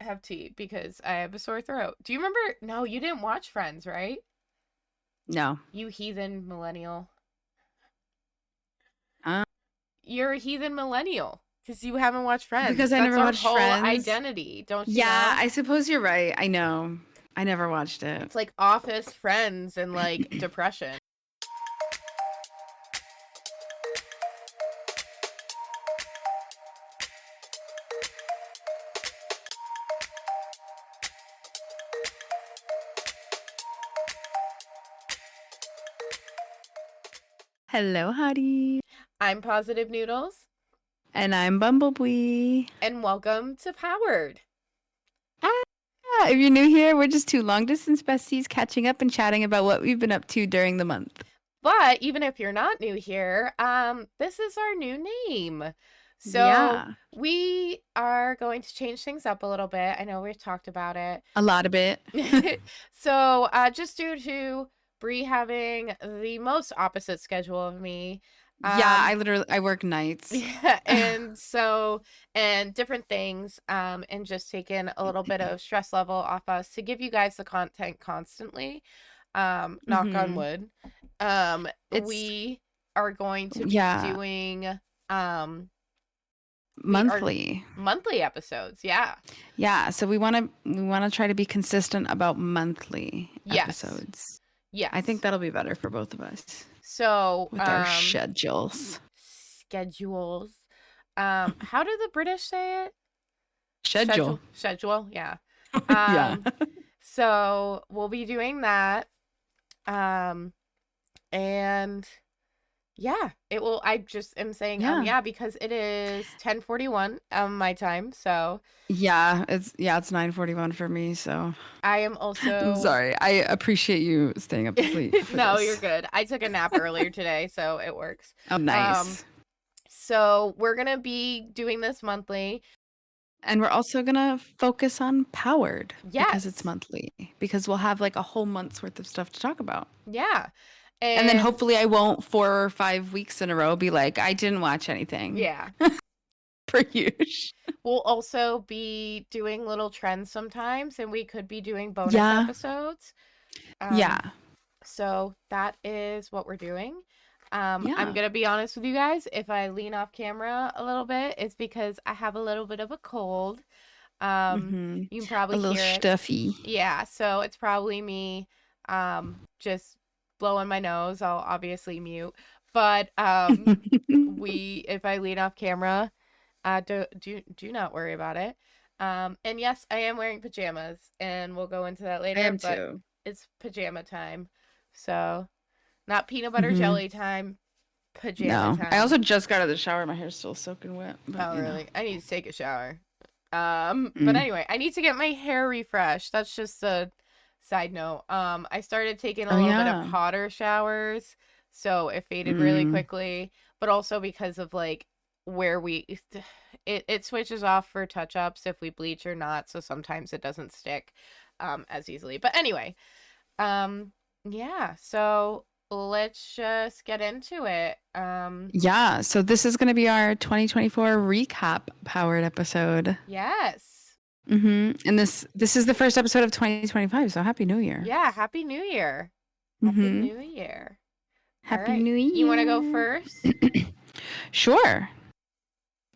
have tea because I have a sore throat. Do you remember? No, you didn't watch Friends, right? No. You heathen millennial. Uh, You're a heathen millennial because you haven't watched because Friends. I That's never our watched whole Friends. identity, don't you Yeah, know? I suppose you're right. I know. I never watched it. It's like Office, Friends, and like depression. Hello, Hottie. I'm Positive Noodles, And I'm Bumble.Bwii. and welcome to POWRD. If you're new here, we're just two long distance besties catching up and chatting about what we've been up to during the month. But even if you're not new here, this is our new name. So Yeah, we are going to change things up a little bit. I know we've talked about it. a lot of it. So just due to Bree having the most opposite schedule of me, Yeah, I work nights. yeah, and different things, and just taking a little bit of stress level off us to give you guys the content constantly. Knock on hmm wood. It's We are going to be yeah, doing we are monthly. monthly episodes. Yeah. Yeah, so we want to try to be consistent about monthly Yes. episodes. I think Yes. that'll be better for both of us So, with our schedules. schedules. How do the British say it? Schedule. Schedule, yeah. Yeah. Um, so we'll be doing that. Um, and yeah, it will. I just am saying, Yeah. yeah, because it is 10:41 my time. So It's 9:41 for me, so I am I'm also, sorry. I appreciate you staying up late for no, you're this. good. I took a nap earlier today, so it works. Oh, Um, nice. so we're gonna be doing this monthly. And we're also gonna focus on POWRD because it's Yes. monthly. Because we'll have like a whole month's worth of stuff to talk about. Yeah. And then And hopefully I won't 4 or 5 weeks in a row be like, I didn't watch anything. yeah. For years. We'll also be doing little trends sometimes, and we could be doing bonus Yeah. episodes. Yeah. So that is what we're doing. I'm Yeah. gonna be honest with you guys. If I lean off camera a little bit, it's because I have a little bit of a cold. Mm-hmm. You can A probably little hear it. stuffy. Yeah, so it's probably me just blowing my nose. I'll obviously mute. But we if I lean off camera, do not worry about it. And yes, I am wearing pajamas, and we'll go into that I later, am but too. it's pajama time. So, not peanut butter Mm-hmm. jelly time, pajama No. I time. also just got out of the shower. My hair's still soaking wet, but Oh, you know. really? I need to take a shower. But Mm. anyway, I need to get my hair refreshed. That's just a side note. I started taking a Oh little bit of yeah. hotter showers, so it faded really Mm. quickly, but also because of like where we it switches off for touch-ups if we bleach or not, so sometimes it doesn't stick as easily. But anyway, um yeah, so let's just get into it. Yeah. So this is gonna be our 2024 recap POWRD episode. Yes. And this is the first episode of 2025. So happy New Year. Yeah, happy New Year. Happy Mm-hmm. New Year. All Happy right. New You want to go Year. first? Sure.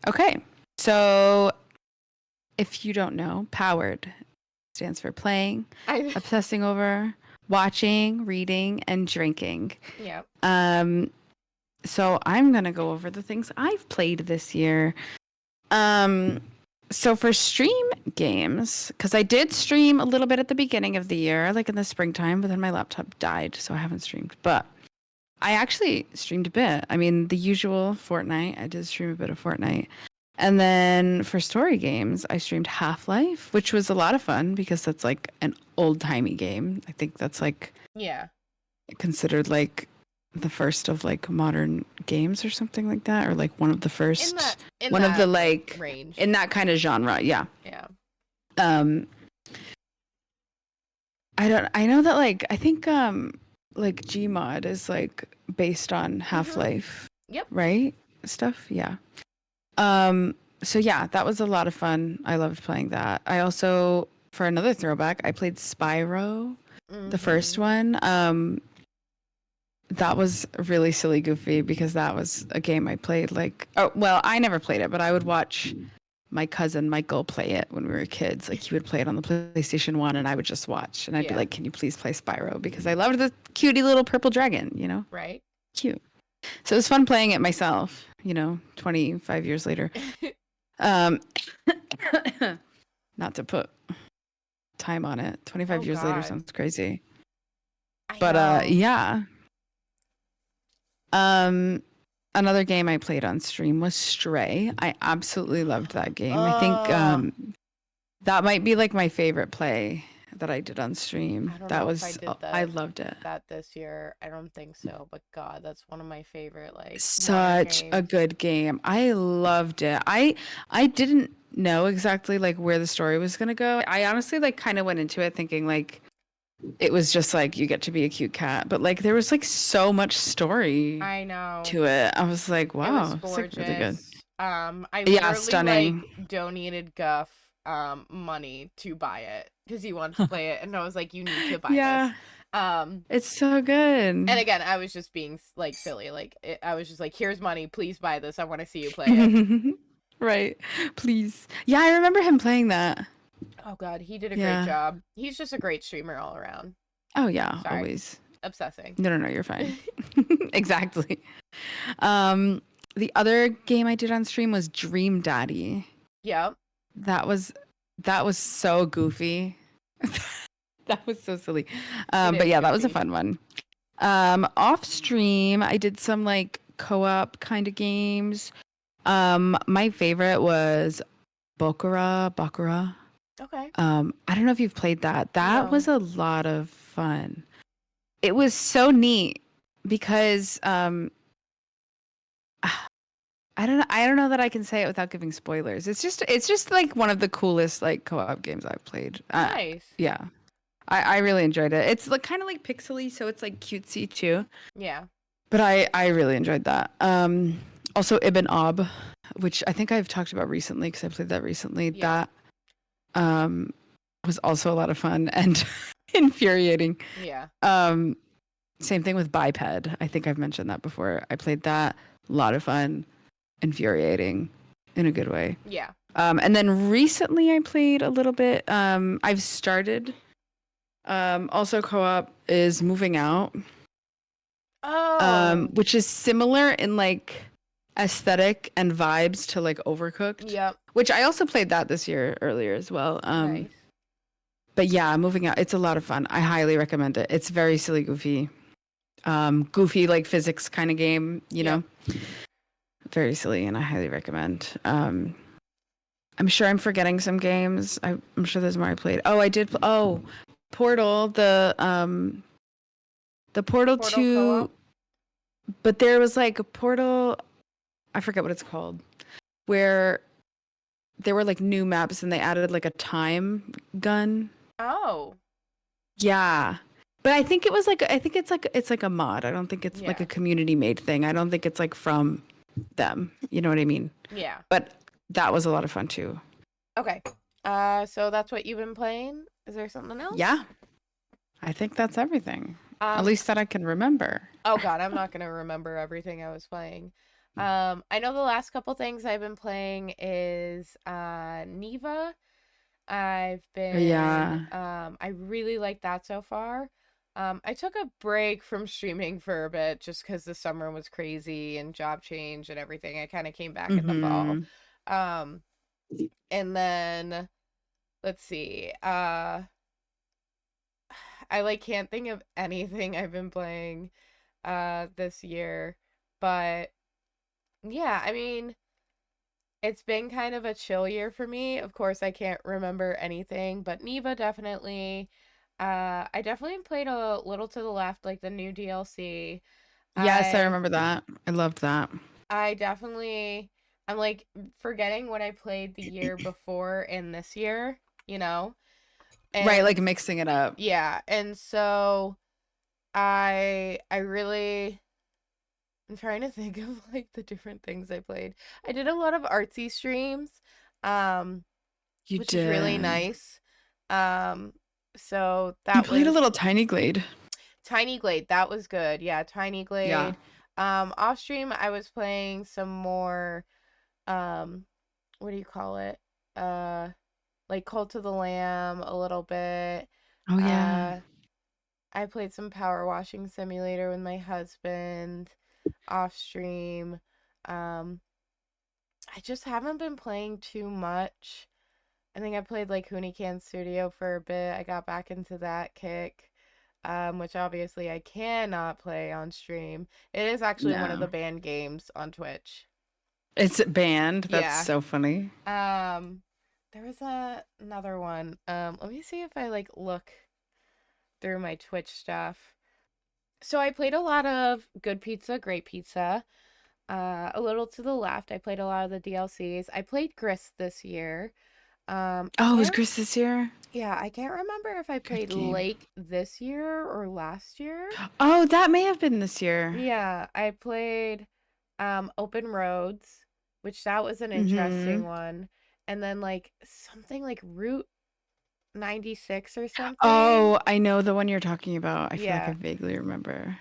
Okay. So if you don't know, POWRD stands for playing, I obsessing over, watching, reading, and drinking. yeah. So I'm gonna go over the things I've played this year. So for stream games, because I did stream a little bit at the beginning of the year, like in the springtime, but then my laptop died, so I haven't streamed. But I actually streamed a bit. I mean, the usual Fortnite. I did stream a bit of Fortnite. And then for story games, I streamed Half-Life, which was a lot of fun because that's like an old-timey game. I think that's like Yeah. considered like the first of like modern games or something like that, or like one of the first, In one of the that like range. in that kind of genre. Yeah. Yeah. Um, I know that like I think like Gmod is like based on Half-Life, Yep. right? Stuff, yeah. Um, So yeah, that was a lot of fun. I loved playing that. I also, for another throwback, I played Spyro, the first Mm-hmm. one. That was really silly goofy because that was a game I played like, oh, well, I never played it, but I would watch my cousin Michael play it when we were kids. Like he would play it on the PlayStation 1 and I would just watch and I'd be Yeah. like, "Can you please play Spyro?" Because I loved the cutie little purple dragon, you know? Right. Cute. So it was fun playing it myself, 25 years later. Um Not to put time on it. Oh 25 years later God. sounds crazy. I But know. yeah. Um Another game I played on stream was Stray. I absolutely loved that game. I think Oh, that might be like my favorite play that I did on stream. I don't That know if I was did I loved it. that this year. I don't think so, but God, that's one of my favorite like modern Such a games. good game. I loved it. I didn't know exactly like where the story was gonna go. I honestly like kind of went into it thinking like it was just like you get to be a cute cat, but like there was like so much story I know. to it. I was like, It was wow, it's like really good. gorgeous. I Yeah, literally stunning. like donated Guff money to buy it because he wanted to play it, and I was like, you need to buy this. Yeah, Um it's so and good. again, I was just being like silly. I was just like, here's money, please buy this. I want to see you play it. Right. Please. Yeah, I remember him playing that. Oh God, he did a great Yeah. job. He's just a great streamer all around. Oh yeah, Sorry, always. obsessing. No, no, no, you're fine. Exactly. Um, the other game I did on stream was Dream Daddy. Yep, That was that was so goofy. That was so silly. it But is yeah, that was a goofy. fun one. Off stream, I did some like co-op kind of games. My favorite was Bokura. Okay. I don't know if you've played that. That No. was a lot of fun. It was so neat because I don't know that I can say it without giving spoilers. It's just like one of the coolest like co-op games I've played. Nice. Yeah. I really enjoyed it. It's like kind of like pixely, so it's like cutesy too. Yeah. But I really enjoyed that. Also Ibn Ob, which I think I've talked about recently because I played that recently. Yeah. That um was also a lot of fun and infuriating. Yeah. Um Same thing with Biped. I think I've mentioned that before. I played that. A lot of fun, infuriating in a good way. Yeah. And then recently I played a little bit. I've started also co-op is Moving Out, Oh. which is similar in like aesthetic and vibes to like Overcooked, Yep. which I also played that this year earlier as well. Nice. But yeah, Moving Out, it's a lot of fun. I highly recommend it. It's very silly, goofy, goofy like physics kind of game, Yep. very silly, and I highly recommend. I'm sure I'm forgetting some games. I'm sure there's more I played. Oh, I did. Portal, the Portal Portal 2, co-op. but there was like a Portal, I forget what it's called, where there were like new maps and they added like a time gun. Oh. Yeah. But I think it's like a mod. I don't think it's like Yeah. a community made thing. I don't think it's like from them. You know what I mean? Yeah. But that was a lot of fun too. Okay. So that's what you've been playing? Is there something else? Yeah. I think that's everything. At Um, least that I can remember. oh God, I'm not gonna remember everything I was playing. I know the last couple things I've been playing is Neva. Yeah. I really like that so far. I took a break from streaming for a bit just because the summer was crazy and job change and everything. I kind of came back in the fall. Hmm. Um, and then let's see. I like can't think of anything I've been playing this year, but yeah, I mean, it's been kind of a chill year for me. Of course, I can't remember anything, but Neva definitely. I definitely played a little to the left, like the new DLC. Yes, I I remember that. I loved that. I definitely I'm like forgetting what I played the year before and this year, you know? Right, like And mixing it up. yeah, and so I really I'm trying to think of like the different things I played. I did a lot of artsy streams, um, You which is really did. nice. Um, so You that played a was little Tiny Glade. Tiny Glade. That was good. Yeah, Tiny Yeah. Glade. Off stream, I was playing some more. Um, what do you call it? Uh, like Cult of the Lamb a little bit. Oh yeah. Uh, I played some Power Washing Simulator with my husband off stream. Um, I just haven't been playing too much. I think I played like Can Studio for a bit. I got back into that kick, which obviously I cannot play on stream. It is actually one of the No. banned games on Twitch. It's banned. That's Yeah. so funny. Um, there was another one. Let me see if I like look through my Twitch stuff. So I played a lot of Good Pizza, Great Pizza. A little to the left, I played a lot of the DLCs. I played Grist this year. I Oh, was can't. Chris this year? Yeah, I can't remember if I Good played game. Lake this year or last year. Oh, that may have been this year. Yeah, I played Open Roads, which that was an interesting Mm-hmm. one. And then like something like Route 96 or something. Oh, I know the one you're talking about. I feel like I Yeah. vaguely remember.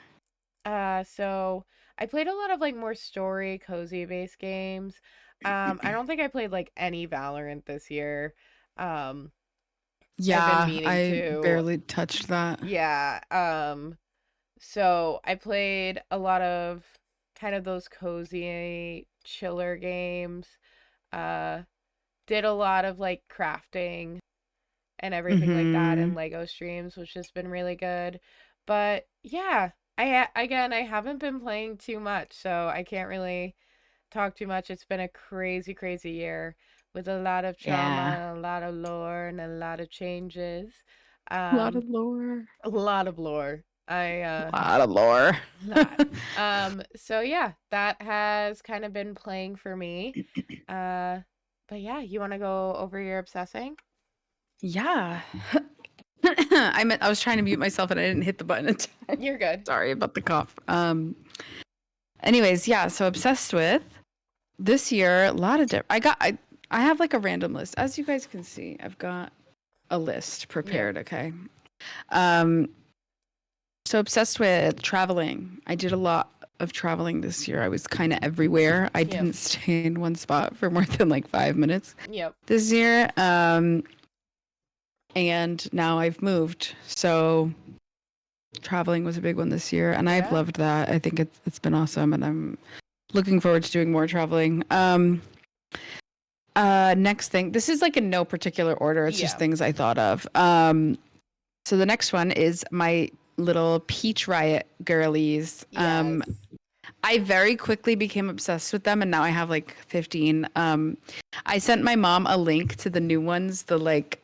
So I played a lot of like more story, cozy based games. I don't think I played like any Valorant this year. Um, I've been Yeah, meaning I to. barely touched that. Yeah. So I played a lot of kind of those cozy chiller games. Uh, did a lot of like crafting and everything like that and Mm-hmm. Lego streams, which has been really good. But yeah, again, I haven't been playing too much, so I can't really talk too much. It's been a crazy, crazy year with a lot of Yeah. trauma, a lot of lore, and a lot of changes. A lot Um, of lore. a lot of lore. A lot of lore. Lot. So yeah, that has kind of been playing for me. Uh, but yeah, you want to go over your obsessing? Yeah. I was trying to mute myself and I didn't hit the button in time. You're good. Sorry about the cough. Anyways, yeah, so obsessed with this year, a lot of I have like a random list. As you guys can see, I've got a list Yep. prepared, okay? Um so obsessed with traveling. I did a lot of traveling this year. I was kind of everywhere. I Yep. didn't stay in one spot for more than like 5 minutes Yep. this year. And now I've moved. So traveling was a big one this year, and I've Yeah. loved that. I think it's been awesome, and I'm looking forward to doing more traveling. Next thing, this is like in no particular order. It's just Yeah. things I thought of. So the next one is my little Peach Riot girlies. Yes. I very quickly became obsessed with them, and now I have like 15. I sent my mom a link to the new ones, the like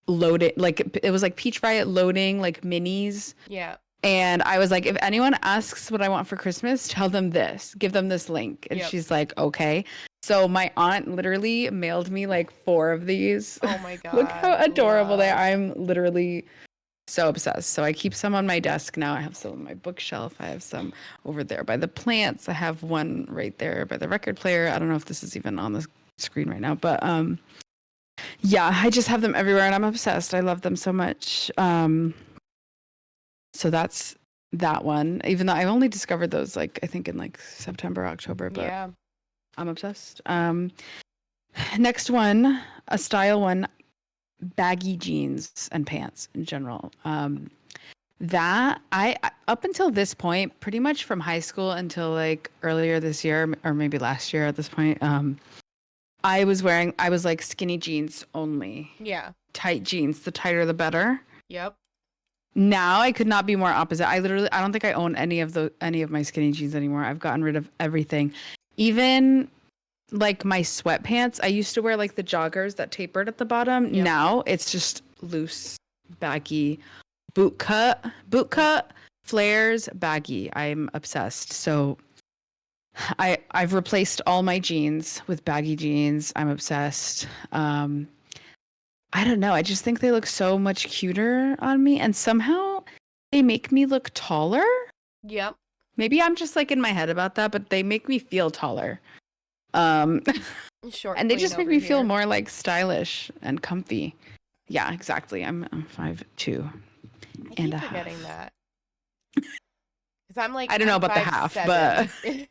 loaded, like it was like Peach Riot loading, like minis. Yeah. And I was like, if anyone asks what I want for Christmas, tell them this, give them this link. And Yep. she's like, okay. So my aunt literally mailed me like 4 of these. Oh my Look how God. adorable they are. Love. I'm literally so obsessed. So I keep some on my desk now. I have some on my bookshelf. I have some over there by the plants. I have one right there by the record player. I don't know if this is even on the screen right now, but yeah, I just have them everywhere and I'm obsessed. I love them so much. So that's that one. Even though I've only discovered those like I think in like September, October, but Yeah. I'm obsessed. Next one, a style one, baggy jeans and pants in general. That I up until this point, pretty much from high school until like earlier this year or maybe last year at this point, I was like skinny jeans only, Yeah. tight jeans. The tighter, the better. Yep. Now I could not be more opposite. I don't think I own any of my skinny jeans anymore. I've gotten rid of everything. Even like my sweatpants, I used to wear like the joggers that tapered at the bottom. Yep. Now it's just loose, baggy, boot Yep. cut, flares, baggy. I'm obsessed. So I've replaced all my jeans with baggy jeans. I'm obsessed. I don't know. I just think they look so much cuter on me, and somehow they make me look taller. Yep. Maybe I'm just like in my head about that, but they make me feel taller. Um, Short and they queen just make over me feel here. more like stylish and comfy. Yeah, exactly. I'm 5'2" I and keep a forgetting half. that because I'm like I don't know I'm about the five half, but seven.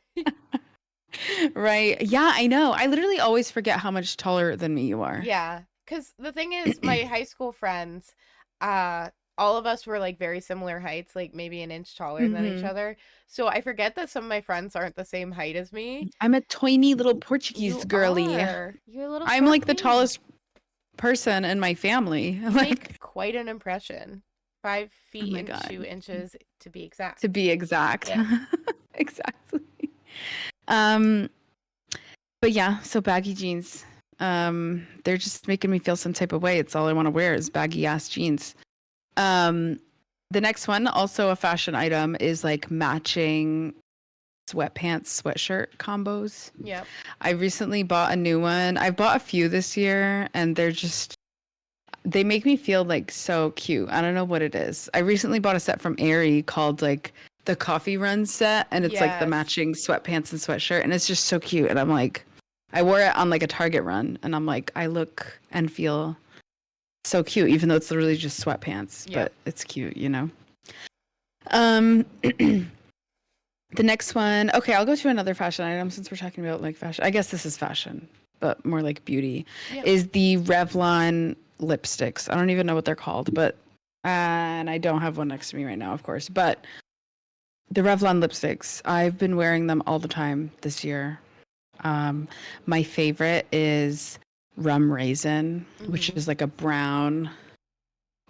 right. Yeah, I know. I literally always forget how much taller than me you are. Yeah, because the thing is, my high school friends, uh, all of us were like very similar heights, like maybe an inch taller than each Hmm. other. So I forget that some of my friends aren't the same height as me. I'm a tiny little Portuguese You girly. are. You're a little I'm short like the queen. tallest person in my family. You make Like, quite an impression. Five oh feet my and God. 2 inches to be exact. To be exact. Yeah. Exactly. Um, but yeah, so baggy jeans. They're just making me feel some type of way. It's all I want to wear is baggy ass jeans. Um, the next one, also a fashion item, is like matching sweatpants, sweatshirt combos. Yep. I recently bought a new one. I've bought a few this year and they make me feel like so cute. I don't know what it is. I recently bought a set from Aerie called like the coffee run set, and it's like the Yes. matching sweatpants and sweatshirt, and it's just so cute. And I'm like, I wore it on like a Target run, and I'm like, I look and feel so cute, even though it's literally just sweatpants, Yep. but it's cute, you know? The next one, okay, I'll go to another fashion item since we're talking about like fashion. I guess this is fashion, but more like beauty, Yeah. is the Revlon lipsticks. I don't even know what they're called, but and I don't have one next to me right now, of course, but the Revlon lipsticks, I've been wearing them all the time this year. Um, my favorite is Rum Raisin, which Mm-hmm. is like a brown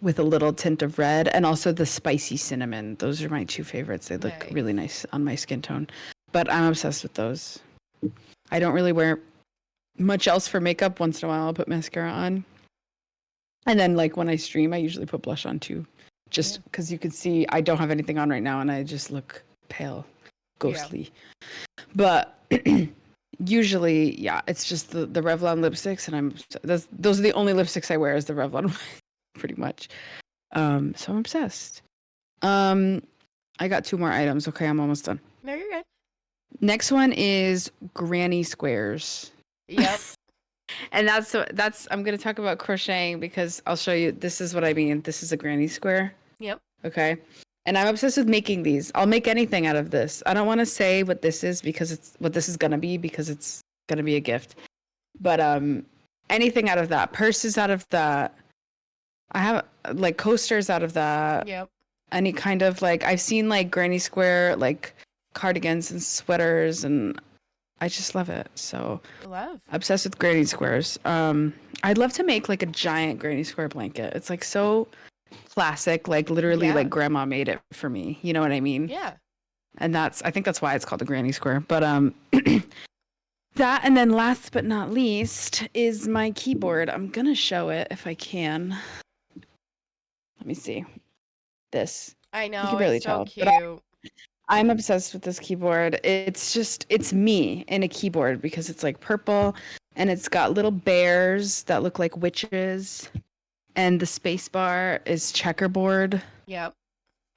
with a little tint of red, and also the spicy cinnamon. Those are my two favorites. They look Nice. really nice on my skin tone. But I'm obsessed with those. I don't really wear much else for makeup. Once in a while, I'll put mascara on. And then, like, when I stream, I usually put blush on too. Yeah. Just because you can see I don't have anything on right now and I just look pale, Yeah. ghostly. But usually, yeah, it's just the Revlon lipsticks. And those are the only lipsticks I wear is the Revlon, pretty much. So I'm obsessed. Um, I got two more items. Okay, I'm almost done. No, you're good. Next one is granny squares. Yep. And that's I'm going to talk about crocheting because I'll show you this is what I mean. This is a granny square, Yep. okay? And I'm obsessed with making these. I'll make anything out of this. I don't want to say what this is because it's what this is going to be because it's going to be a gift. But anything out of that. Purses out of that. I have like coasters out of that. Yep. Any kind of like I've seen like granny square like cardigans and sweaters and I just love it. So Love. obsessed with granny squares. I'd love to make like a giant granny square blanket. It's like so classic, like literally Yeah. like grandma made it for me. You know what I mean? Yeah. And I think that's why it's called a granny square. But that and then last but not least is my keyboard. I'm gonna show it if I can. Let me see. This. I You know. can It's barely so tell, but cute. I'm obsessed with this keyboard. It's me in a keyboard because it's like purple and it's got little bears that look like witches and the space bar is checkerboard. Yep.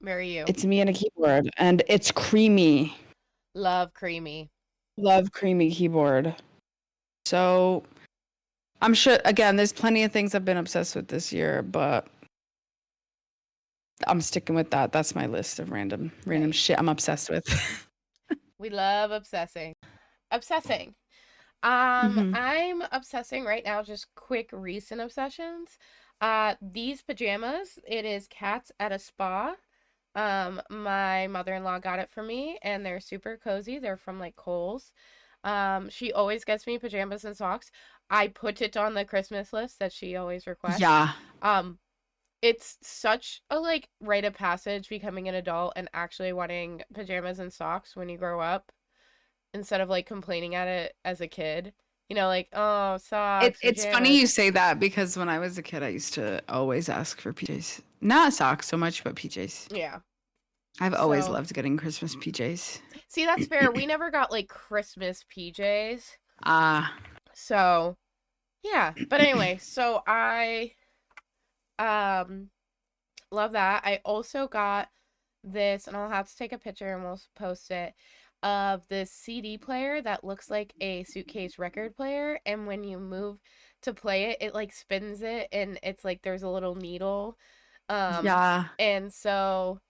Very you. It's me in a keyboard and it's creamy. Love creamy. Love creamy keyboard. So I'm sure again there's plenty of things I've been obsessed with this year, but I'm sticking with that. That's my list of random Nice. shit I'm obsessed with. We love obsessing. Obsessing. Hmm. I'm obsessing right now, just quick recent obsessions. These pajamas, it is Cats at a Spa. My mother-in-law got it for me and they're super cozy. They're from like Kohl's. She always gets me pajamas and socks. I put it on the Christmas list that she always requests. Yeah. Um, it's such a like rite of passage becoming an adult and actually wanting pajamas and socks when you grow up instead of like complaining at it as a kid. You know, like, oh, socks, It's funny pajamas. you say that because when I was a kid, I used to always ask for PJs. Not socks so much, but PJs. Yeah. I've always So, loved getting Christmas PJs. see, that's fair. We never got like Christmas PJs. Ah, So, yeah. But anyway, so I um love that. I also got this, and I'll have to take a picture and we'll post it, of this CD player that looks like a suitcase record player. And when you move to play it, it like spins it, and it's like there's a little needle. Um, Yeah. and so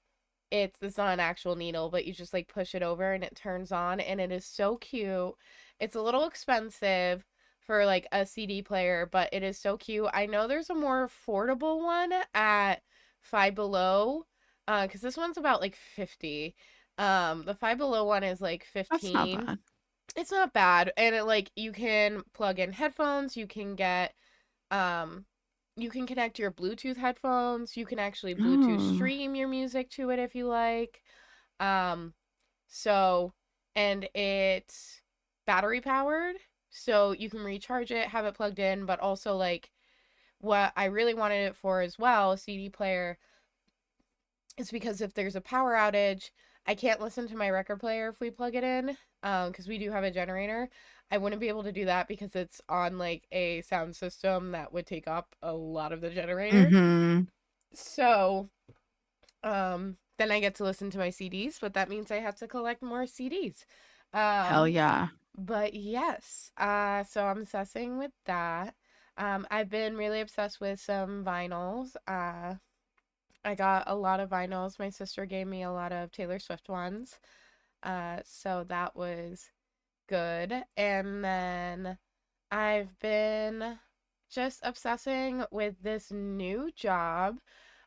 it's not an actual needle, but you just like push it over and it turns on, and it is so cute. It's a little expensive for like a CD player, but it is so cute. I know there's a more affordable one at Five Below, because this one's about like 50. The Five Below one is like That's not 15. bad. It's not bad, and it like you can plug in headphones. Um you can connect your Bluetooth headphones. You can actually Bluetooth Oh, stream your music to it if you like. Um, so, and it's battery powered, so you can recharge it, have it plugged in, but also like what I really wanted it for as well, CD player, is because if there's a power outage, I can't listen to my record player if we plug it in, because we do have a generator. I wouldn't be able to do that because it's on like a sound system that would take up a lot of the generator. mm-hmm. So, then I get to listen to my CDs, but that means I have to collect more CDs. Hell Um, yeah. but yes, so I'm obsessing with that. I've been really obsessed with some vinyls. I got a lot of vinyls. My sister gave me a lot of Taylor Swift ones. So that was good. And then I've been just obsessing with this new job.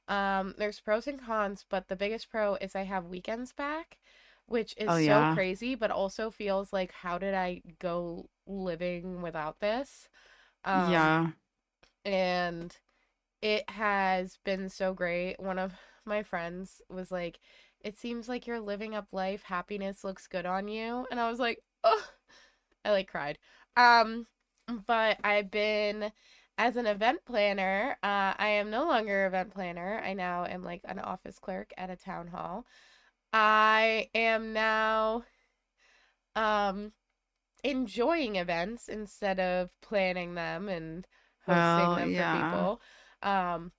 There's pros and cons, but the biggest pro is I have weekends back, which is Oh so yeah. crazy, but also feels like how did I go living without this? Um, Yeah. and it has been so great. One of my friends was like, "It seems like you're living up life. Happiness looks good on you." And I was like, "Oh, I like cried." Um, but I've been as an event planner. I am no longer event planner. I now am like an office clerk at a town hall. I am now um enjoying events instead of planning them and hosting Well, them for yeah. people. Um,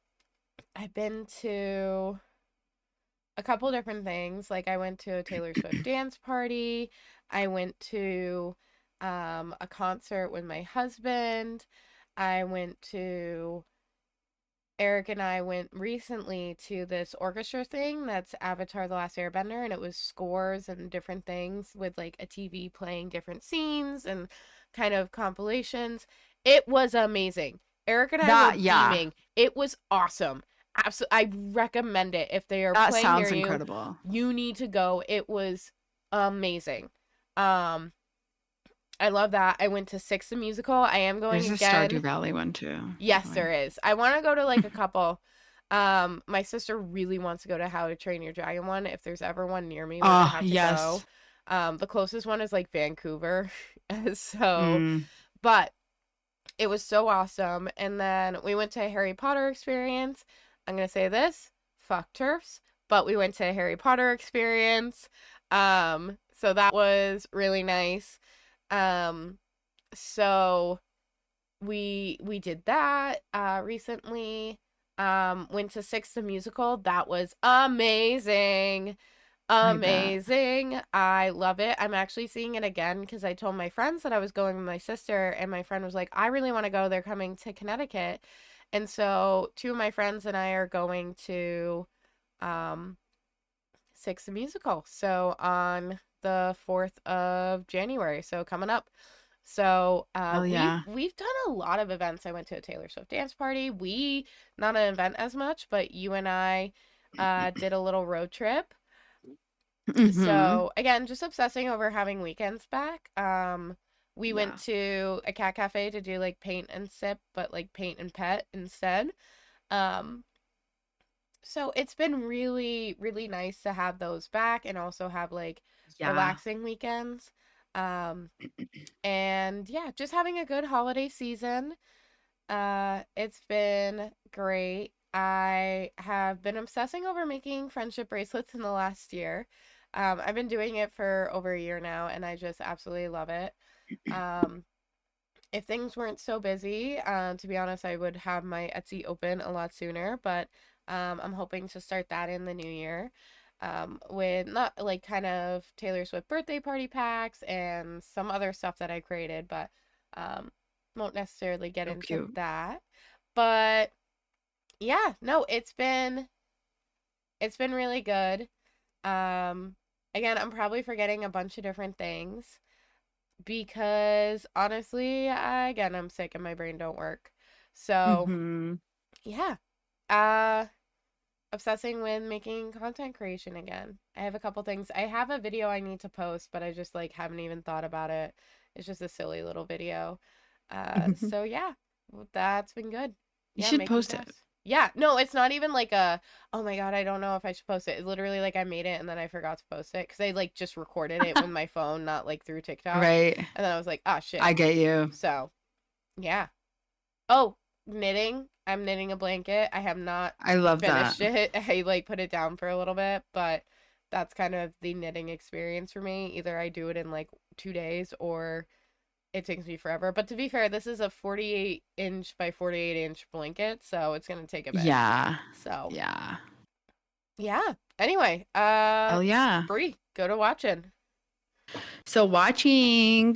I've been to a couple different things. Like I went to a Taylor Swift dance party. I went to a concert with my husband. I went to Eric and I went recently to this orchestra thing that's Avatar The Last Airbender, and it was scores and different things with like a TV playing different scenes and kind of compilations. It was amazing. Eric and I were That yeah. beaming. It was awesome. Absolutely. I recommend it. If they are That playing near sounds you, incredible. you need to go. It was amazing. Um, I love that. I went to Six the Musical. I am going There's a Stardew again. Valley one too, by Yes, the there way. is. I want to go to like a couple. My sister really wants to go to How to Train Your Dragon one. If there's ever one near me, we're gonna Oh, have to go. yes. The closest one is like Vancouver. So, Mm, but it was so awesome. And then we went to a Harry Potter experience. I'm gonna say this, fuck turfs, but we went to a Harry Potter experience. So that was really nice. Um, so we did that recently. Went to Six the Musical. That was amazing. I bet. Amazing. I love it. I'm actually seeing it again because I told my friends that I was going with my sister, and my friend was like, I really want to go. They're coming to Connecticut. And so two of my friends and I are going to um Six the Musical. So on the 4th of January. So coming up. So Hell yeah. we've done a lot of events. I went to a Taylor Swift dance party. We not an event as much, but you and I did a little road trip. Mm-hmm. So again, just obsessing over having weekends back. We went Yeah. to a cat cafe to do like paint and sip, but like paint and pet instead. Um, so it's been really, really nice to have those back and also have like Yeah. relaxing weekends. Um, and yeah, just having a good holiday season. It's been great. I have been obsessing over making friendship bracelets in the last year. I've been doing it for over a year now, and I just absolutely love it. Um, if things weren't so busy, to be honest, I would have my Etsy open a lot sooner, but I'm hoping to start that in the new year. with not like kind of Taylor Swift birthday party packs and some other stuff that I created, but um, won't necessarily get So into cute. that. But yeah, no, it's been really good. Um, Again, I'm probably forgetting a bunch of different things because honestly, again, I'm sick and my brain don't work. So Hmm. yeah, uh, obsessing with making content creation again. I have a couple things. I have a video I need to post, but I just like haven't even thought about it. It's just a silly little video. So yeah, that's been good. You Yeah, should making post it. crafts. Yeah, no, it's not even like a, oh my God, I don't know if I should post it. It's literally like I made it and then I forgot to post it because I like just recorded it with my phone, not like through TikTok. Right. And then I was like, ah, shit. I get you. So yeah. Oh, knitting. I'm knitting a blanket. I have not I love that. finished it. I like put it down for a little bit, but that's kind of the knitting experience for me. Either I do it in like 2 days or it takes me forever. But to be fair, this is a 48-inch by 48-inch blanket, so it's gonna take a bit. Yeah. So Yeah. yeah. Anyway, Hell yeah. Bree, go to watching. So watching,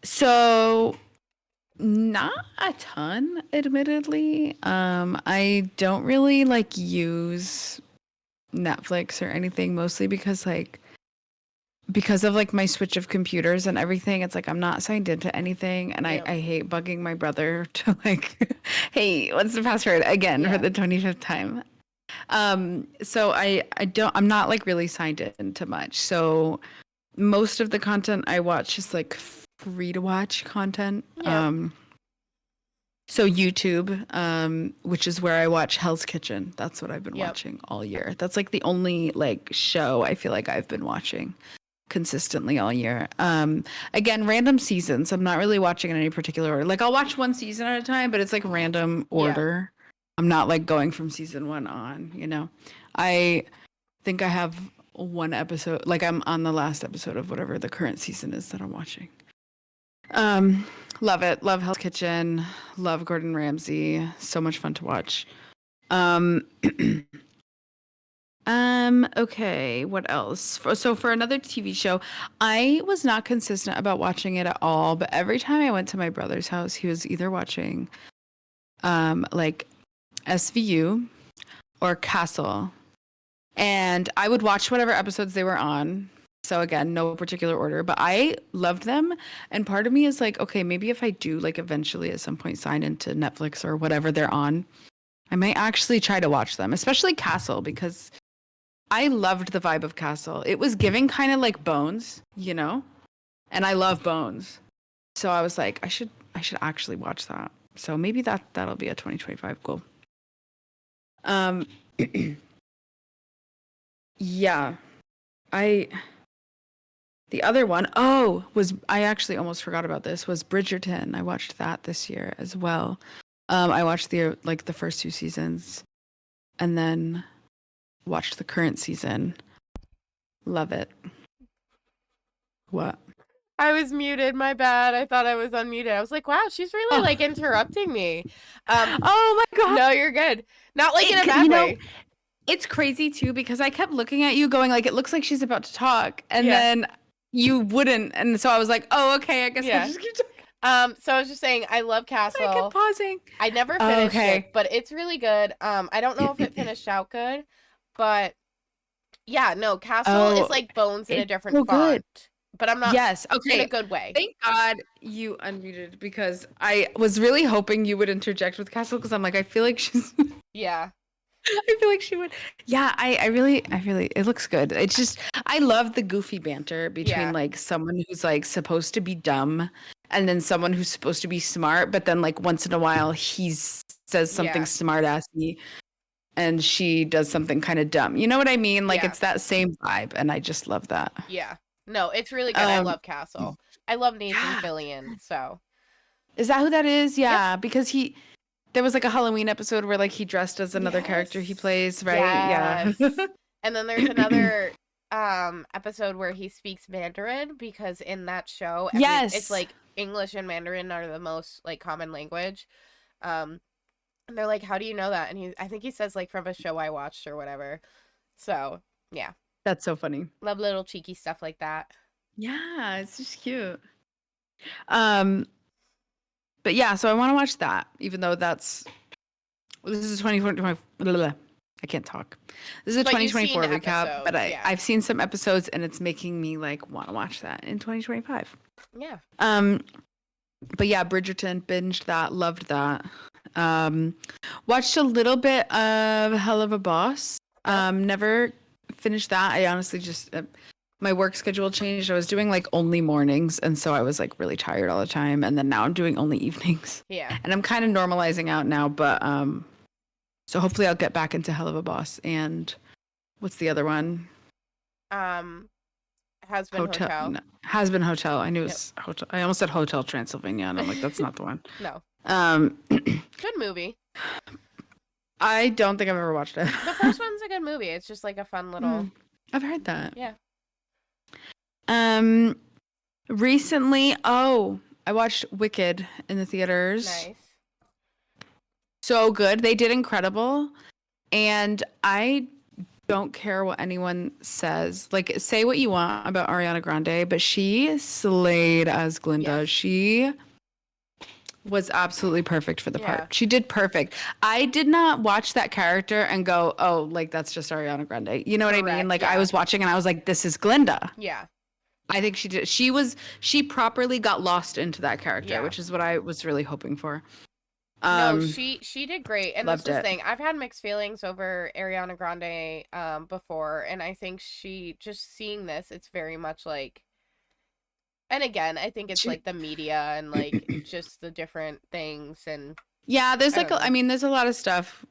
so not a ton, admittedly. I don't really like use Netflix or anything, mostly because of like my switch of computers and everything. It's like I'm not signed into anything, and I Yep. I hate bugging my brother to like, hey, what's the password again for Yeah. the 25th time? So I'm not like really signed into much. So most of the content I watch is like free to watch content. Yep. So YouTube, which is where I watch Hell's Kitchen. That's what I've been Yep. watching all year. That's like the only like show I feel like I've been watching consistently all year. Again, random seasons. I'm not really watching in any particular order. Like I'll watch one season at a time, but it's like random Yeah. order. I'm not like going from season one on, you know. I think I have one episode, like I'm on the last episode of whatever the current season is that I'm watching. Um, Love it. Love Hell's Kitchen. Love Gordon Ramsay. So much fun to watch. Um, okay, what else? So for another TV show, I was not consistent about watching it at all, but every time I went to my brother's house, he was either watching like SVU or Castle. And I would watch whatever episodes they were on. So again, no particular order, but I loved them. And part of me is like, okay, maybe if I do like eventually at some point sign into Netflix or whatever they're on, I might actually try to watch them, especially Castle, because I loved the vibe of Castle. It was giving kind of like Bones, you know? And I love Bones. So I was like, I should actually watch that. So maybe that'll be a 2025 goal. Um yeah. I The other one, oh, was I actually almost forgot about this, was Bridgerton. I watched that this year as well. I watched the first two seasons and then watched the current season. Love it. What? I was muted, my bad. I thought I was unmuted. I was like, wow, she's really Oh, like interrupting me. Um, oh my God. no, you're good. Not like in a You bad know, way. it's crazy too because I kept looking at you going like it looks like she's about to talk and Yeah. then you wouldn't. And so I was like, "Oh, okay, I guess I'll Yeah. just keep talking." So I was just saying I love I kept Castle. pausing. I never Oh, finished it, okay. but it's really good. I don't know if it finished out good, but yeah, no, Castle is Oh, like Bones in a it's different so good. font, but I'm not Yes. in a Okay. good way. Thank God you unmuted because I was really hoping you would interject with Castle because I'm like, I feel like she's Yeah. I feel like she would. Yeah, I really, it looks good. It's just, I love the goofy banter between Yeah. like someone who's like supposed to be dumb and then someone who's supposed to be smart, but then like once in a while says something Yeah. smart assy and she does something kind of dumb. You know what I mean? Like Yeah. it's that same vibe, and I just love that. Yeah. No, it's really good. I Um, love Castle. I love Nathan yeah. Fillion, so. Is that who that is? Yep. Yeah, because there was like a Halloween episode where like he dressed as another character he Yes. plays, right? Yeah. Yes. And then there's another episode where he speaks Mandarin because in that show it's Yes. like English and Mandarin are the most like common language. Um And they're like, "How do you know that?" And I think he says like from a show I watched or whatever. So yeah, That's so funny. love little cheeky stuff like that. Yeah, it's just cute. Um, but yeah, so I want to watch that, even though this is 2020. I can't talk. This is a But you've seen 2024 recap, but episodes, yeah, I've seen some episodes and it's making me like want to watch that in 2025. yeah. Um, but yeah, Bridgerton, binged that, loved that. Um, watched a little bit of Hell of a Boss. Yep. Never finished that. I honestly just my work schedule changed. I was doing like only mornings, and so I was like really tired all the time. And then now I'm doing only evenings, Yeah. and I'm kind of normalizing out now. But so hopefully I'll get back into Hell of a Boss. And what's the other one? Um, Has Been Hotel Hotel. no, Has Been Hotel. I knew it Yep. was Hotel. I almost said Hotel Transylvania, and I'm like, that's not the one. No. Um, Good movie. I don't think I've ever watched it. The first one's a good movie. It's just like a fun little. I've heard that. Yeah. Um, recently, I watched Wicked in the theaters. Nice. So good. They did incredible. And I don't care what anyone says. Like, say what you want about Ariana Grande, but she slayed as Glinda. Yes. She was absolutely perfect for the Yeah. part. She did perfect. I did not watch that character and go, oh, like, that's just Ariana Grande. You know what I Correct, mean? Like, yeah. I was watching and I was like, this is Glinda. Yeah. I think she did. She properly got lost into that character, Yeah. which is what I was really hoping for. No, she did great. And that's Loved the it. thing. I've had mixed feelings over Ariana Grande before, and I think she just seeing this, it's very much like, and again, I think it's She, like the media and like just the different things and yeah, there's I like don't know. I mean, there's a lot of stuff,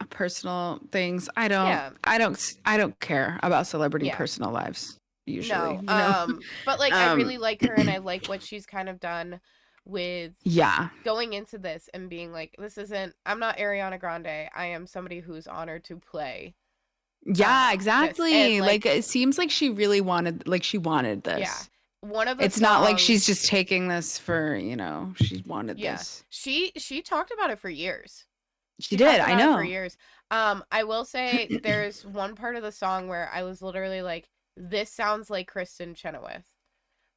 personal things. Yeah. I don't care about celebrity Yeah. personal lives usually, No. you know. But like I really like her and I like what she's kind of done with Yeah. going into this and being like, this isn't, I'm not Ariana Grande. I am somebody who's honored to play Yeah, this. And exactly. Like it seems like she really she wanted yeah. this. One of the It's not like she's songs, just taking this for, she wanted yeah. this. She talked about it for years. She She talked did, I about it for know. years. I will say there's one part of the song where I was literally like, this sounds like Kristen Chenoweth.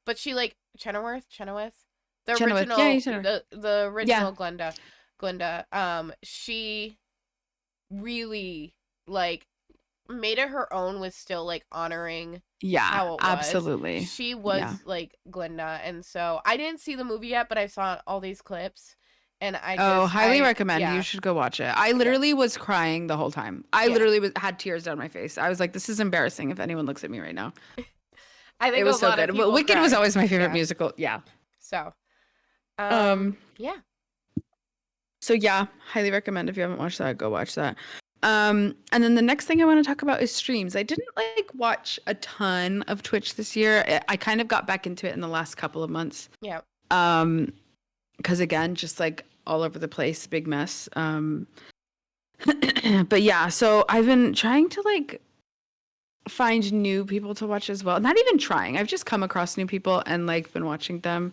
But she like Chenoweth? The Chenoweth. Yeah, you original said her. the Yeah. original Glinda. She really like made it her own with still like honoring Yeah, how it was. absolutely. She was Yeah. like Glinda, and so I didn't see the movie yet, but I saw all these clips, and Oh, highly I recommend. You yeah should go watch it. I literally was crying the whole time. I yeah. literally had tears down my face. I was like, this is embarrassing if anyone looks at me right now. I It think a was so lot of good. Well, people Wicked was cried. always my favorite Yeah. musical. Yeah. So, Um, yeah. so yeah, highly recommend if you haven't watched that, go watch that. And then the next thing I want to talk about is streams. I didn't like watch a ton of Twitch this year. I kind of got back into it in the last couple of months. Yeah. Because again, just like all over the place, big mess. But yeah, so I've been trying to like find new people to watch as well. Not even trying. I've just come across new people and like been watching them.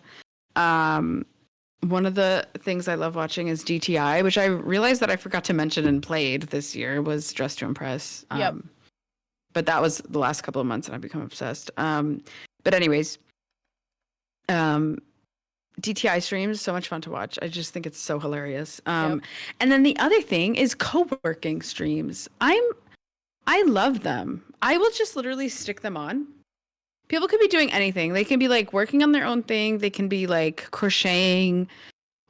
One of the things I love watching is DTI, which I realized that I forgot to mention and played this year was Dress to Impress. Yep. But that was the last couple of months and I've become obsessed. But anyways, DTI streams, so much fun to watch. I just think it's so hilarious. Yep. And then the other thing is co-working streams. I love them. I will just literally stick them on. People could be doing anything. They can be like working on their own thing. They can be like crocheting,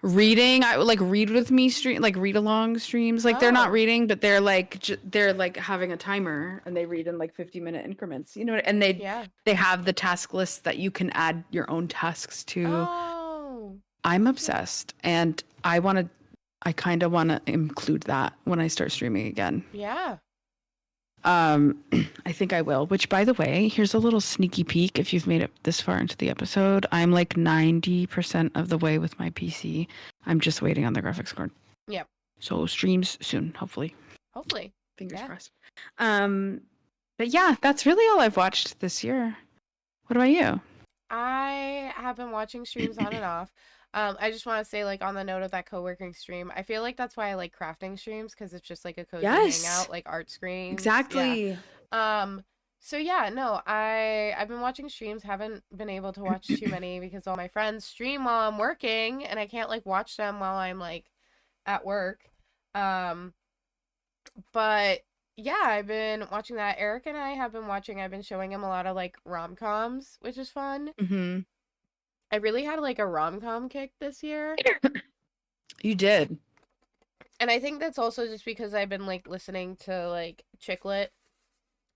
reading. I would like read with me stream, like read along streams. Like they're not Oh. reading, but they're like they're like having a timer and they read in like 50-minute increments. You know, and Yeah. they have the task list that you can add your own tasks to. Oh. I'm obsessed, and I kind of want to include that when I start streaming again. Yeah. I think I will, which by the way, here's a little sneaky peek. If you've made it this far into the episode, I'm like 90% of the way with my PC. I'm just waiting on the graphics card. Yep. So streams soon, hopefully. Hopefully. Fingers Yeah. crossed. But yeah, that's really all I've watched this year. What about you? I have been watching streams on and off. I just want to say, like, on the note of that co-working stream, I feel like that's why I like crafting streams because it's just like a cozy Yes, hangout, like art screens. Yeah. exactly. Um, so yeah, no, I've been watching streams, haven't been able to watch too many because all my friends stream while I'm working and I can't like watch them while I'm like at work. Um, but yeah, I've been watching that. Eric and I have been watching, I've been showing him a lot of like rom-coms, which is fun. Hmm. I really had like a rom-com kick this year. You did. And I think that's also just because I've been like listening to like chick lit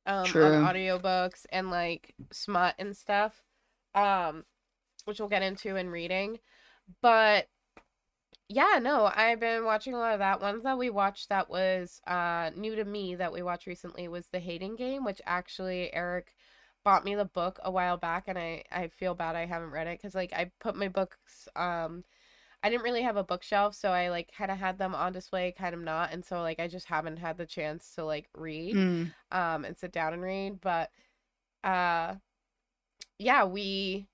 on True. audiobooks and like smut and stuff. Um which we'll get into in reading. But yeah, no, I've been watching a lot of that. Ones that we watched that was new to me that we watched recently was The Hating Game, which actually Eric bought me the book a while back and I feel bad I haven't read it cuz like I put my books I didn't really have a bookshelf, so I like kind of had them on display, kind of not, and so like I just haven't had the chance to like read Mm. and sit down and read, but uh yeah, we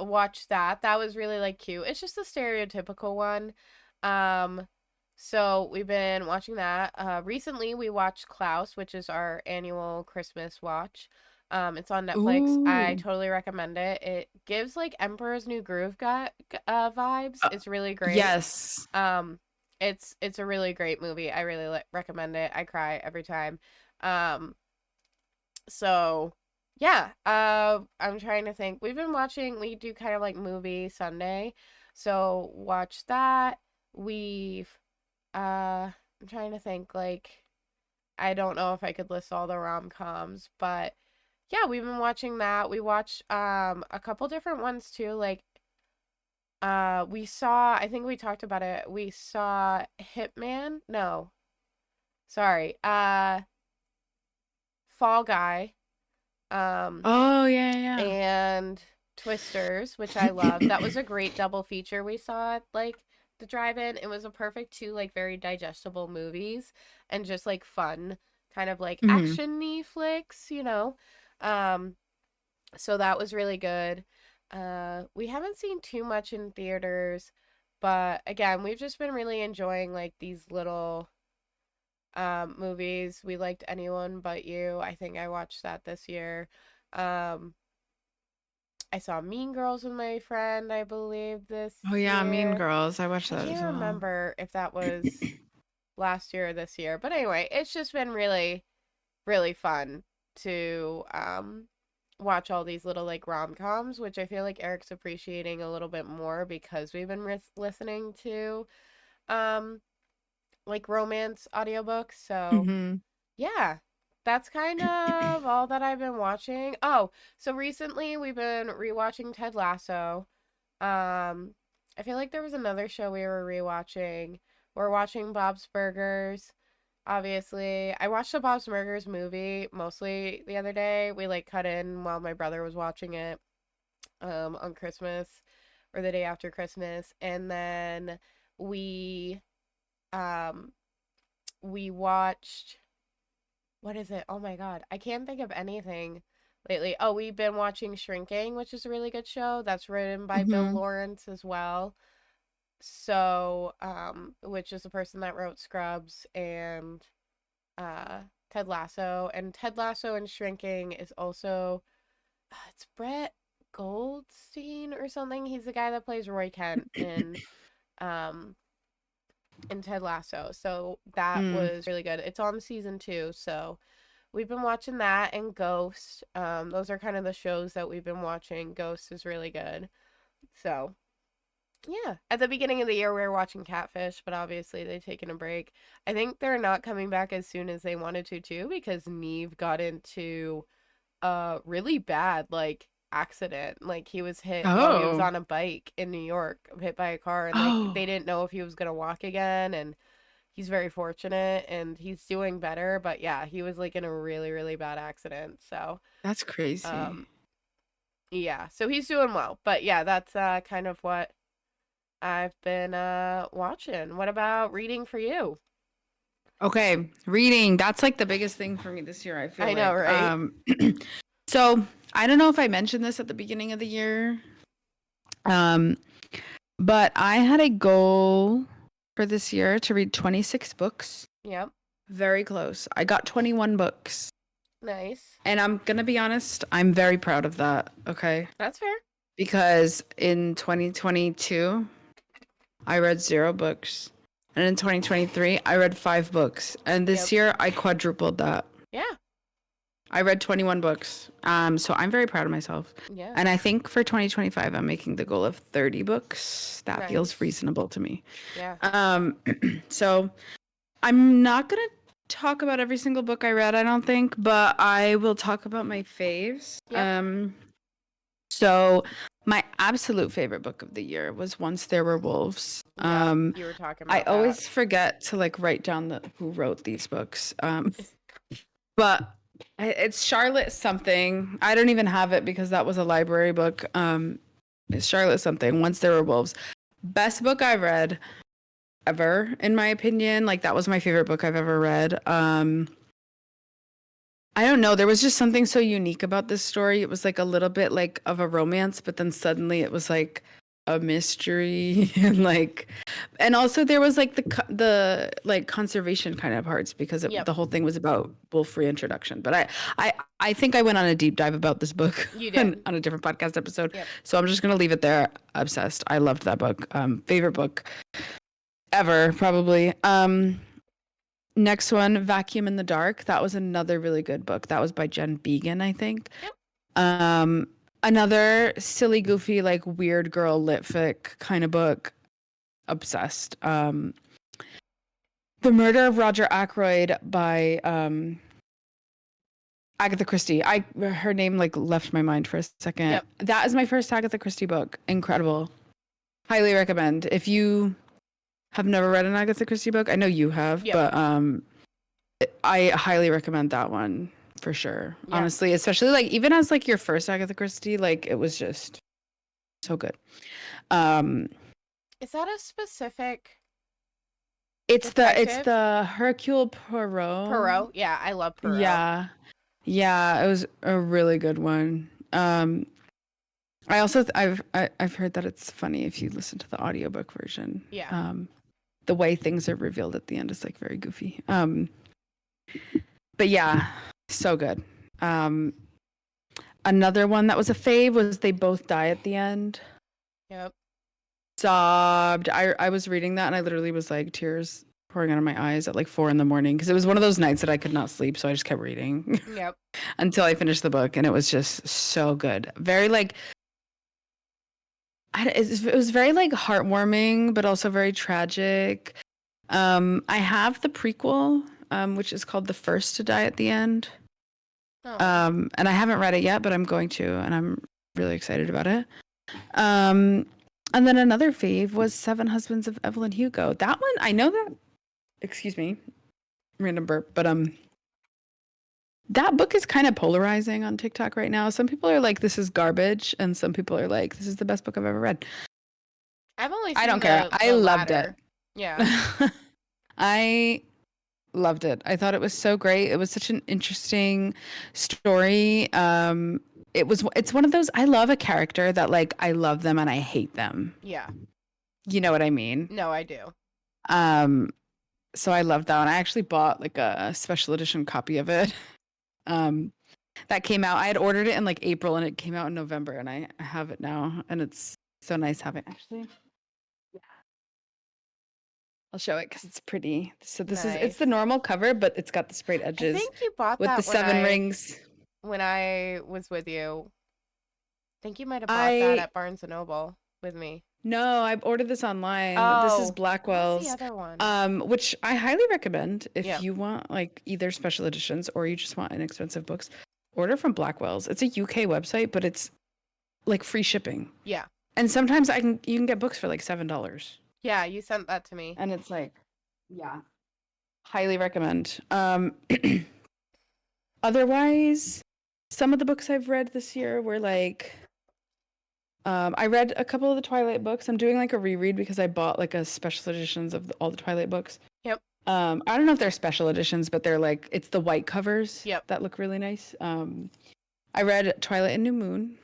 watched that. That was really like cute. It's just a stereotypical one. Um so we've been watching that. Recently we watched Klaus, which is our annual Christmas watch. It's on Netflix. I Ooh. totally recommend it. It gives like Emperor's New Groove vibes. Uh, It's really great. yes. Um it's a really great movie. I really recommend it. I cry every time. Um so yeah, I'm trying to think. We've been watching, we do kind of like movie Sunday. So watch that. We've I'm trying to think like I don't know if I could list all the rom-coms, but yeah, we've been watching that. We watched a couple different ones too. Like we saw, I think we talked about it. We saw Hitman. No. Sorry. Fall Guy. Um Oh yeah, and Twisters, which I love. That yeah. was a great double feature we saw at like the drive-in. It was a perfect two like very digestible movies and just like fun kind of like Hmm. action-y flicks, you know. Um so that was really good. We haven't seen too much in theaters, but again, we've just been really enjoying like these little movies. We liked Anyone But You. I think I watched that this year. Um I saw Mean Girls with my friend, I believe, this Oh yeah, Mean year. Girls. I watched I that as can't well. remember if that was last year or this year. But anyway, it's just been really, really fun to watch all these little like rom-coms, which I feel like Eric's appreciating a little bit more because we've been listening to um like romance audiobooks. So Hmm. yeah, that's kind of all that I've been watching. Oh, so recently we've been rewatching Ted Lasso. Um, I feel like there was another show we were rewatching. We're watching Bob's Burgers. Obviously, I watched the Bob's Burgers movie mostly the other day. We like cut in while my brother was watching it on Christmas or the day after Christmas, and then we um we watched, what is it? Oh my God. I can't think of anything lately. Oh, we've been watching Shrinking, which is a really good show. That's written by Bill Hmm. Lawrence as well. So, which is the person that wrote Scrubs and uh Ted Lasso. And Ted Lasso and Shrinking is also it's Brett Goldstein or something. He's the guy that plays Roy Kent um in Ted Lasso. So that Mm. was really good. It's on season 2, so we've been watching that and Ghost. Those are kind of the shows that we've been watching. Ghost is really good. So, yeah. At the beginning of the year, we were watching Catfish, but obviously they've taken a break. I think they're not coming back as soon as they wanted to, too, because Neve got into a really bad, like, accident. Like, he was hit while he was Oh. on a bike in New York, hit by a car, and, like, Oh, they didn't know if he was going to walk again, and he's very fortunate and he's doing better, but yeah, he was like in a really really bad accident. So, that's crazy. um yeah, so he's doing well. But yeah, that's kind of what I've been watching. What about reading for you? Okay, reading. That's like the biggest thing for me this year, I feel I know, like. right? So I don't know if I mentioned this at the beginning of the year. Um, But I had a goal for this year to read 26 books. Yep. Very close. I got 21 books. Nice. And I'm going to be honest, I'm very proud of that. Okay. That's fair. Because in 2022, I read 0 books. And in 2023, I read 5 books. And this Yep. year, I quadrupled that. Yeah. I read 21 books. So I'm very proud of myself. Yeah. And I think for 2025, I'm making the goal of 30 books. That feels Nice. reasonable to me. Yeah. So I'm not going to talk about every single book I read, I don't think, but I will talk about my faves. Yep. So my absolute favorite book of the year was Once There Were Wolves. Yep. You were talking I about that. always forget to like write down who wrote these books. But it's Charlotte something. I don't even have it because that was a library book. It's Charlotte something. Once There Were Wolves. Best book I read ever, in my opinion. Like that was my favorite book I've ever read. I don't know. There was just something so unique about this story. It was like a little bit like of a romance, but then suddenly it was like a mystery and also there was like the like conservation kind of parts because Yep. the whole thing was about wolf reintroduction. But I think I went on a deep dive about this book You did. on a different podcast episode. Yep. So I'm just gonna leave it there. Obsessed. I loved that book. Favorite book ever, probably. Next one, Vacuum in the Dark. That was another really good book. That was by Jen Began, I think. Yep. Another silly, goofy, like weird girl lit fic kind of book. Obsessed. The Murder of Roger Ackroyd by Agatha Christie. Her name like left my mind for a second. Yep. That is my first Agatha Christie book. Incredible. Highly recommend. If you have never read an Agatha Christie book, I know you have, Yep. but I highly recommend that one for sure. Yeah. Honestly, especially like even as like your first Agatha Christie, like it was just so good. Is that a specific It's detective? the Hercule Poirot. Poirot? Yeah, I love Poirot. Yeah, it was a really good one. I also I've heard that it's funny if you listen to the audiobook version. Yeah. The way things are revealed at the end is like very goofy. But yeah, so good. Another one that was a fave was They Both Die at the End. Yep. Sobbed. I was reading that and I literally was like tears pouring out of my eyes at like 4 a.m. because it was one of those nights that I could not sleep, so I just kept reading. Yep. Until I finished the book, and it was just so good. Very like it was very like heartwarming, but also very tragic. I have the prequel, which is called The First to Die at the End. Oh. And I haven't read it yet, but I'm going to, and I'm really excited about it. And then another fave was Seven Husbands of Evelyn Hugo. That one, I know that. Excuse me, random burp, but that book is kind of polarizing on TikTok right now. Some people are like, "This is garbage," and some people are like, "This is the best book I've ever read." I've only seen I don't care. I loved latter. it. Yeah. I loved it. I thought it was so great. It was such an interesting story. It's one of those, I love a character that like I love them and I hate them. Yeah. You know what I mean? No, I do. So I loved that one. I actually bought like a special edition copy of it. That came out. I had ordered it in like April and it came out in November and I have it now and it's so nice having actually. Yeah. I'll show it because it's pretty. So this is, it's the normal cover, but it's got the sprayed edges. I think you bought with that the 7 rings. When I was with you. I think you might have bought that at Barnes & Noble with me. No, I ordered this online. Oh, this is Blackwell's. What's the other one? Which I highly recommend if Yep. you want like either special editions or you just want inexpensive books. Order from Blackwell's. It's a UK website, but it's like free shipping. Yeah. And sometimes you can get books for like $7. Yeah, you sent that to me. And it's like, yeah, highly recommend. Otherwise, some of the books I've read this year were like, I read a couple of the Twilight books. I'm doing like a reread because I bought like a special editions of all the Twilight books. Yep. I don't know if they're special editions, but they're like, it's the white covers. Yep. That look really nice. I read Twilight and New Moon.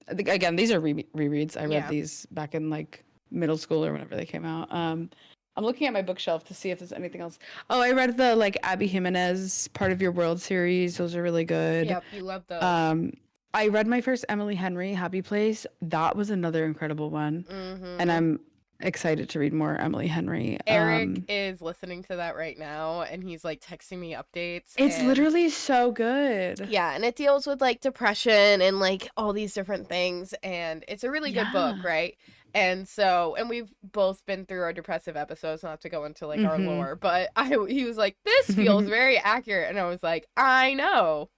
Again, these are rereads. I read these back in like middle school or whenever they came out. I'm looking at my bookshelf to see if there's anything else. Oh, I read the like Abby Jimenez Part of Your World series. Those are really good. Yep, you love those. Um, I read my first Emily Henry Happy Place. That was another incredible one, and Mm-hmm. I'm excited to read more Emily Henry. Eric is listening to that right now, and he's like texting me updates, It's and literally so good. yeah, and it deals with like depression and like all these different things, and it's a really good book, Yeah. right? And so, and we've both been through our depressive episodes, not to go into like our Mm-hmm. lore, but he was like, "This feels very accurate," and I was like, "I know."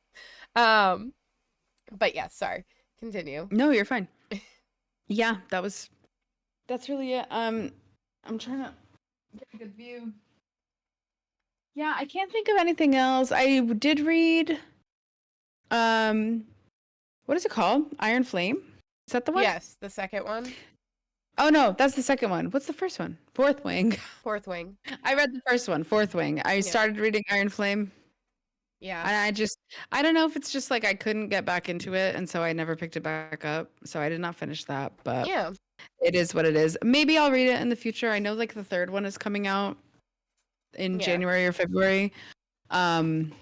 Um, but yeah, sorry. Continue. No, you're fine. Yeah, that's really it. I'm trying to get a good view. Yeah, I can't think of anything else. I did read um what is it called? Iron Flame? Is that the one? Yes, the second one, Oh no, that's the second one. What's the first one? Fourth Wing. Fourth Wing. I read the first one, Fourth Wing. I Yeah, started reading Iron Flame, yeah, and I don't know if it's just like I couldn't get back into it, and so I never picked it back up. So I did not finish that, but yeah, it is what it is. Maybe I'll read it in the future. I know like the third one is coming out in yeah, January or February. Um,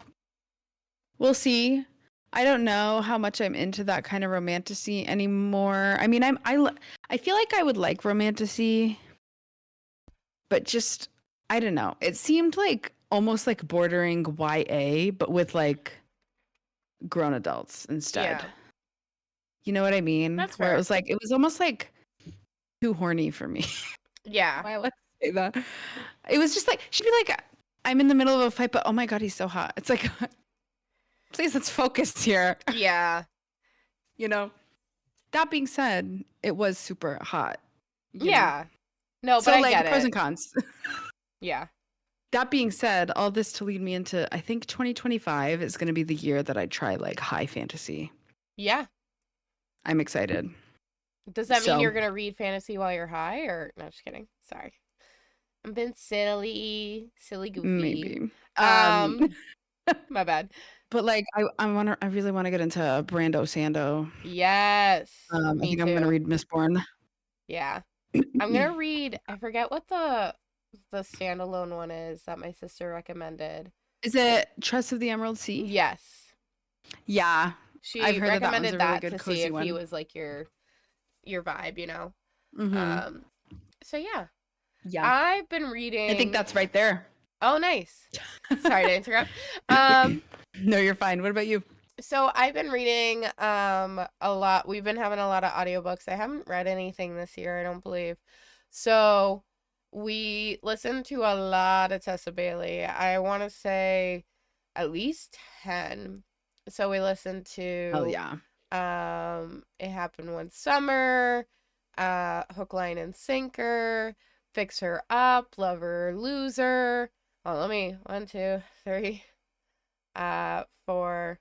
we'll see. I don't know how much I'm into that kind of romantasy anymore. I mean, I feel like I would like romantasy, but just I don't know. It seemed like almost like bordering YA, but with like grown adults instead. yeah. You know what I mean? That's Where it fair. was like it was almost like too horny for me. Yeah, Why I like to say that? It was just like she'd be like, "I'm in the middle of a fight, but oh my god, he's so hot." It's like, please, let's focus here. yeah, You know. That being said, it was super hot. You know. yeah. No, but So I like get pros it. and cons. Yeah, That being said, all this to lead me into I think 2025 is going to be the year that I try like high fantasy. yeah. I'm excited. Does that mean So you're gonna read fantasy while you're high, or no? Just kidding. Sorry, I'm being silly, silly, goofy. maybe. Um Um, my bad. but like I really want to get into Brando Sando. Yes, I me think I'm going to too. read Mistborn. Yeah, I'm gonna read. I forget what the standalone one is that my sister recommended. Is it Trust of the Emerald Sea? Yes, Yeah. I've she heard that that one's recommended a really that good to see cozy if he one. was like your vibe, you know. Mhm. Um, so yeah, Yeah. I've been I think reading. that's right there. Oh, nice. Sorry to interrupt. Um, No, you're fine. What about you? so I've been reading a lot. We've been having a lot of audiobooks. I haven't read anything this year, I don't believe. So we listened to a lot of Tessa Bailey. I want to say at least 10. So we listened Hell to yeah. It Happened One Summer, Hook, Line, and Sinker, Fix Her Up, Lover, Loser. Oh, let me, 1, 2, 3, 4,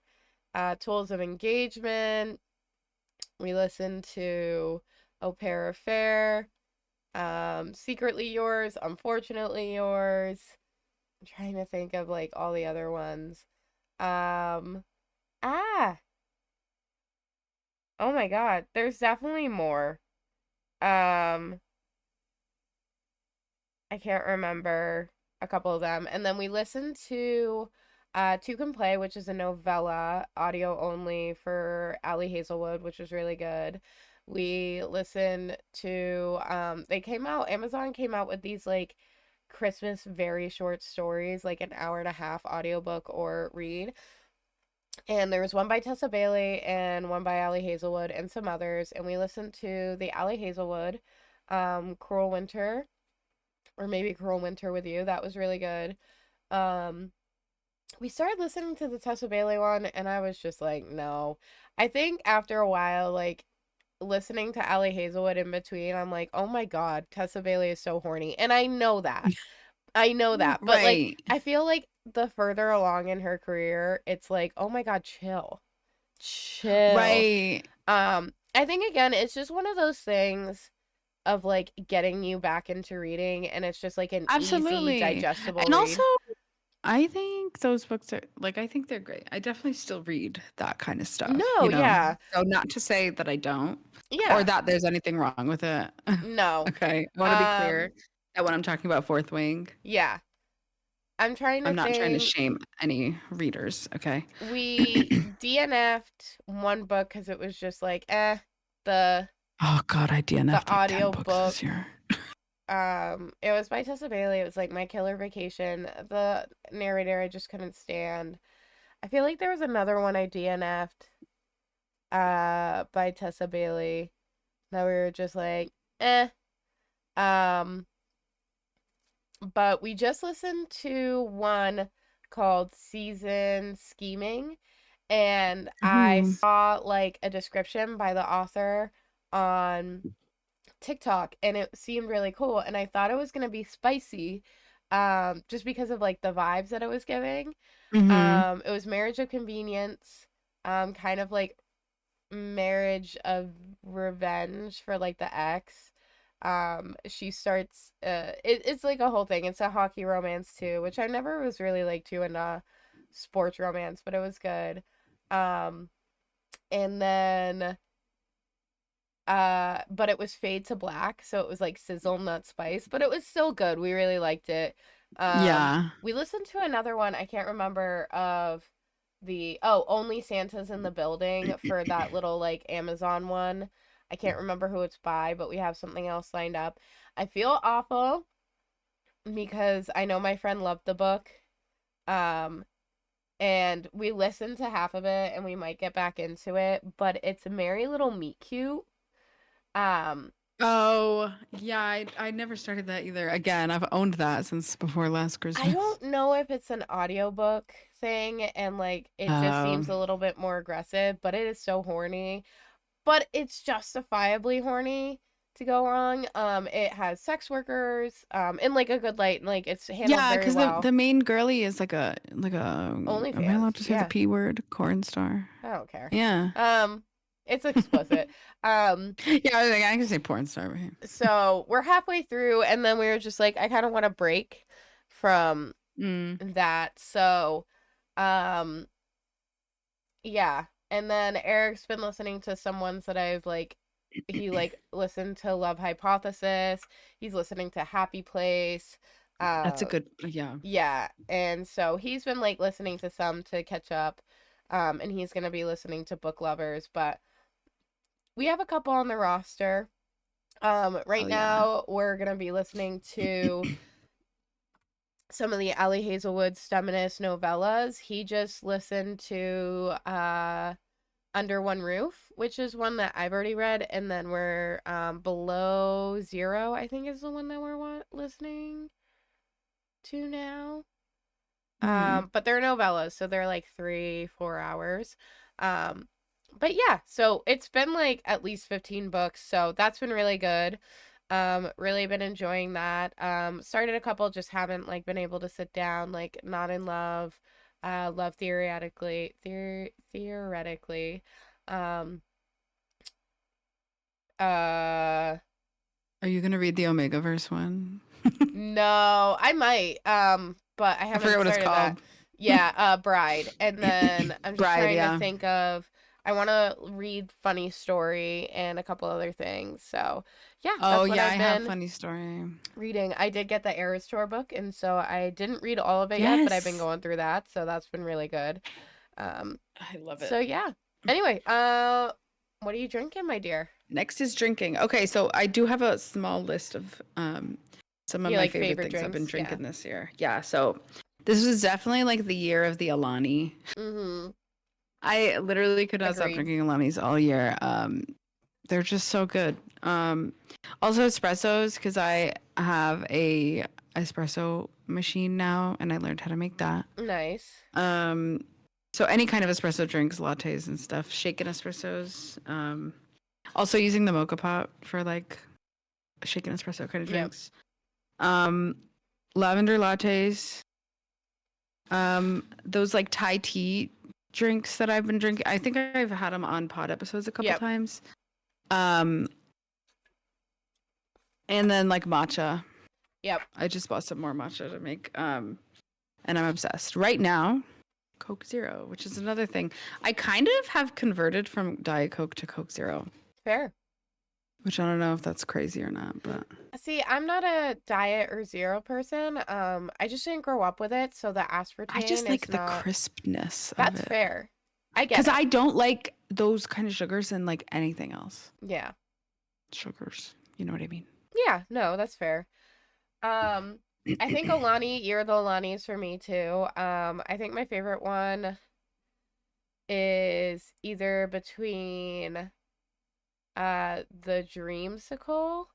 Tools of Engagement. We listened to Au Pair Affair, Secretly Yours, Unfortunately Yours. I'm trying to think of like all the other ones. Um, ah, oh my God, there's definitely more. Um, I can't remember a couple of them. And then we listened to Two Can Play, which is a novella, audio only for Allie Hazelwood, which was really good. We listened to they came out Amazon came out with these like Christmas very short stories, like an hour and a half audiobook or read. And there was one by Tessa Bailey and one by Allie Hazelwood and some others. And we listened to the Allie Hazelwood, Cruel Winter, or maybe Cruel Winter with You. That was really good. Um, we started listening to the Tessa Bailey one, and I was just like, no. I think after a while, like listening to Allie Hazelwood in between, I'm like, oh my God, Tessa Bailey is so horny. And I know that. I know that. But like, Right. I feel like the further along in her career, it's like, oh my God, chill. Chill. Right. I think again, it's just one of those things of like getting you back into reading, and it's just like an easy Absolutely. digestible And also read. I think those books are like I think they're great. I definitely still read that kind of stuff, No, yeah. So not to say that I don't or Yeah. that there's anything wrong with it. No. Okay. I want to be clear Um, that when I'm talking about Fourth Wing, yeah. I'm trying to I'm not trying to think. shame any readers, okay? We DNF'd one book because it was just like, the Oh God, I the DNF'd like 10 audio books this book. year. It was by Tessa Bailey. It was like My Killer Vacation. The narrator I just couldn't stand. I feel like there was another one I DNF'd by Tessa Bailey that we were just like, eh. Um, but we just listened to one called Season Scheming, and I Ooh. saw like a description by the author on TikTok, and it seemed really cool, and I thought it was gonna be spicy, just because of like the vibes that it was giving. Mm-hmm. It was Marriage of Convenience, kind of like Marriage of Revenge for like the ex. She starts it's like a whole thing. It's a hockey romance too, which I never was really like too into sports romance, but it was good. Um, and then but it was Fade to Black, so it was like sizzle not spice, but it was still good. We really liked it. Yeah. We listened to another one, I can't remember of the Only Santa's in the Building for that little like Amazon one. I can't remember who it's by, but we have something else lined up. I feel awful because I know my friend loved the book. Um and we listened to half of it and we might get back into it, but it's a Merry Little Meet Cute. Um Oh, yeah, I never started that either. Again, I've owned that since before last I Christmas. don't know if it's an audiobook thing and like it just seems Um, a little bit more aggressive, but it is so horny. But it's justifiably horny to go wrong. It has sex workers, in like a good light, and like it's handled yeah, very because the well. the main girly is like a am I OnlyFans, allowed to say the yeah, P word? Corn star. I don't care. Yeah. Um, it's explicit. Um, Yeah, I can say porn star, right? so we're halfway through, and then we were just like, I kind of want to break from Mm. that. So, um, yeah. And then Eric's been listening to some ones that I've like he like listened to Love Hypothesis. He's listening to Happy Place. That's a Uh good, yeah. yeah. And so he's been like listening to some to catch up. And he's gonna be listening to Book Lovers, but we have a couple on the roster. Right Oh yeah. now we're gonna be listening to some of the Ali Hazelwood Feminist novellas. He just listened to Under One Roof, which is one that I've already read, and then we're Below Zero, I think is the one that we're listening to now. Hmm. But they're novellas, so they're like 3-4 hours. Um, but yeah, so it's been like at least 15 books, so that's been really good. Really been enjoying that. Started a couple, just haven't like been able to sit down, like Not in Love, Love theoretically. Um, uh, Are you gonna read the Omega verse one? no, I might. But I I forget haven't what it's started that. called. Yeah, Bride. And then I'm just Bride, trying to yeah. think of I want to read Funny Story and a couple other things. So, yeah, Oh that's what yeah, I I've have been funny story. reading. I did get the Eras Tour book, and so I didn't read all of it yet, but I've been Yes. going through that, so that's been really good. Um, I love so it. yeah. Anyway, what are you drinking, my dear? Next is drinking. Okay, so I do have a small list of some of You my like favorite favorite things I've been drinks? Yeah. drinking this year. Yeah, so this was definitely like the year of the Alani. Mm-hmm. I literally could not stop Agreed. drinking Alanis all year. They're just so good. Also espressos because I have a espresso machine now and I learned how to make that. Nice. Um, so any kind of espresso drinks, lattes and stuff, shaken espressos. Also using the mocha pot for like shaken espresso kind of Yep. drinks. Um, lavender lattes. Those like Thai tea drinks that I've been drinking. I think I've had them on pod episodes a couple Yep. times. Um, and then like matcha. Yep. I just bought some more matcha to make. and I'm obsessed. Right now, Coke Zero, which is another thing. I kind of have converted from Diet Coke to Coke Zero, Fair. which I don't know if that's crazy or not, but See, I'm not a diet or zero person. I just didn't grow up with it, so the I aspartame just is like the not. crispness of That's it. fair. I get Because it. I don't like those kind of sugars in like anything else. Yeah. Sugars. You know what I mean? Yeah, no, that's fair. Um, I think Alani, Year of the Alanis for me too. I think my favorite one is either between the Dreamsicle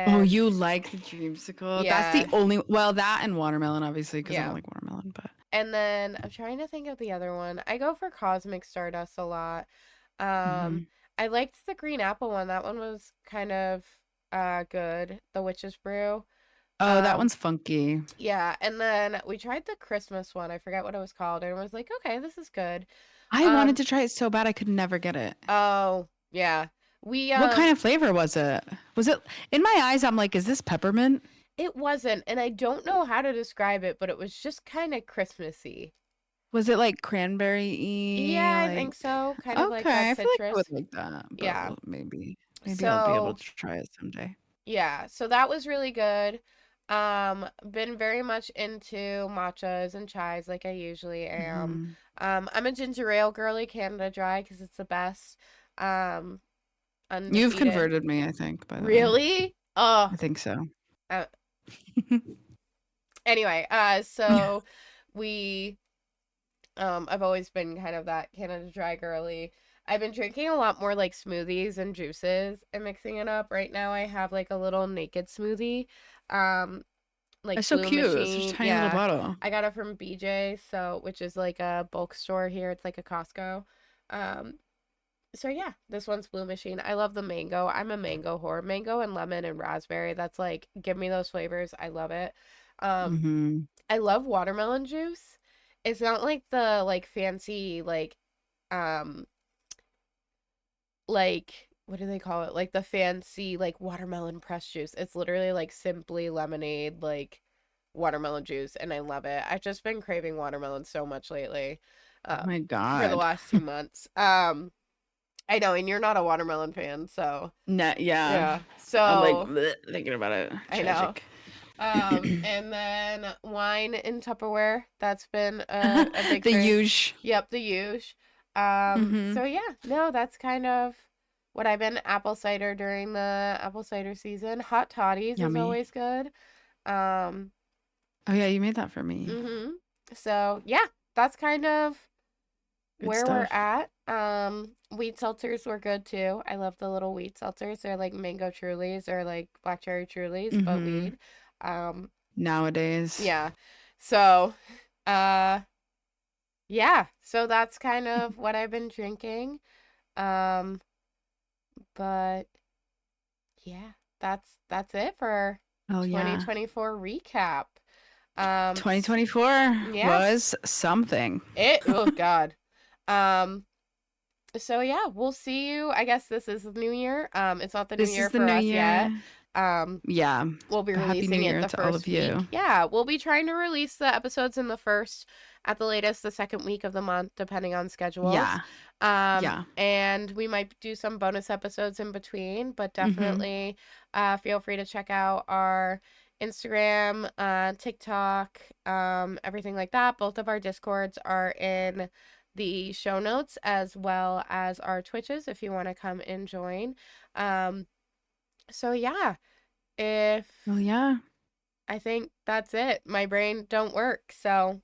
Oh, and you like the dreamsicle? That's the yeah, only, well, that and watermelon, obviously, because I don't yeah. like watermelon, but. And then I'm trying to think of the other one. I go for Cosmic Stardust a lot. Um, Hmm. I liked the green apple one. That one was kind of good. The Witch's Brew. Oh, that Um, one's funky. yeah, and then we tried the Christmas one. I forget what it was called, and it was like, okay, this is good. I wanted Um, to try it so bad I could never get it. oh, yeah. We What kind of flavor was it? Was it, in my eyes, I'm like, is this peppermint? it wasn't, and I don't know how to describe it, but it was just kind of Christmassy. Was it like cranberry-y? Yeah, I Like, think so. Kind of like okay, that I feel like I would citrus. like that, but Yeah. maybe I'll be able So, to try it someday. yeah, so that was really good. Been very much into matchas and chais like I usually am. Hmm. I'm a ginger ale girly, Canada Dry, because it's the best. Um, You've undefeated. converted me, I think, by the way. Really? Oh, I think so. uh, anyway, so we, I've always been kind of that Canada Dry girly. I've been drinking a lot more like smoothies and juices and mixing it up. Right now, I have like a little naked smoothie, um, like It's so Blue cute. It's just a Machine. tiny little Yeah, bottle. I got it from BJ, so which is like a bulk store here. It's like a Costco. Um, so yeah, this one's Blue Machine. I love the mango. I'm a mango whore. Mango and lemon and raspberry. That's like, give me those flavors. I love it. Um, Hmm. I love watermelon juice. It's not like the like fancy um like what do they call it? Like the fancy like watermelon press juice. It's literally like simply lemonade like watermelon juice and I love it. I've just been craving watermelon so much lately. Oh my For the God. last 2 months. I know, and you're not a watermelon fan, so No, yeah. yeah. I'm like So bleh, thinking about it. I know. Tragic. And then wine in Tupperware. That's been a big The thing. huge. Yep, the huge. Hmm. So yeah, no, that's kind of what I've been apple cider during the apple cider season. Hot toddies is Yummy. always good. Um, Oh yeah, you made that for me. mm-hmm. So yeah, that's kind of Good where we're stuff. at. Wheat seltzers were good too. I love the little wheat seltzers. They're like mango trulies or like black cherry trulies, but Hmm. weed. Um, Nowadays. yeah. So, uh, yeah. So that's kind of what I've been drinking. Um, but yeah, that's it for Oh yeah. 2024 recap. Um, s- 2024 yes. was something. Oh God. Um, So yeah, we'll see you. I guess this is the new year. It's not the new This year is the for new us yet. year. Um, Yeah. we'll be A happy new releasing it year the to all of first week. you. Yeah, we'll be trying to release the episodes in the first, at the latest, the second week of the month, depending on schedules. Yeah. Yeah. And we might do some bonus episodes in between, but Hmm. definitely feel free to check out our Instagram, TikTok, everything like that. Both of our Discords are in the show notes as well as our Twitches if you want to come and join. Um, so yeah, if Well, yeah. I think that's it. My brain don't work. So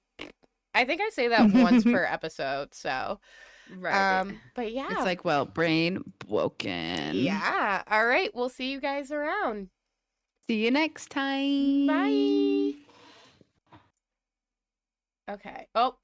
I think I say that once per episode. So, Right. but It's yeah, like, well, brain broken. yeah. All right. We'll see you guys around. See you next Bye. time. Okay. Oh,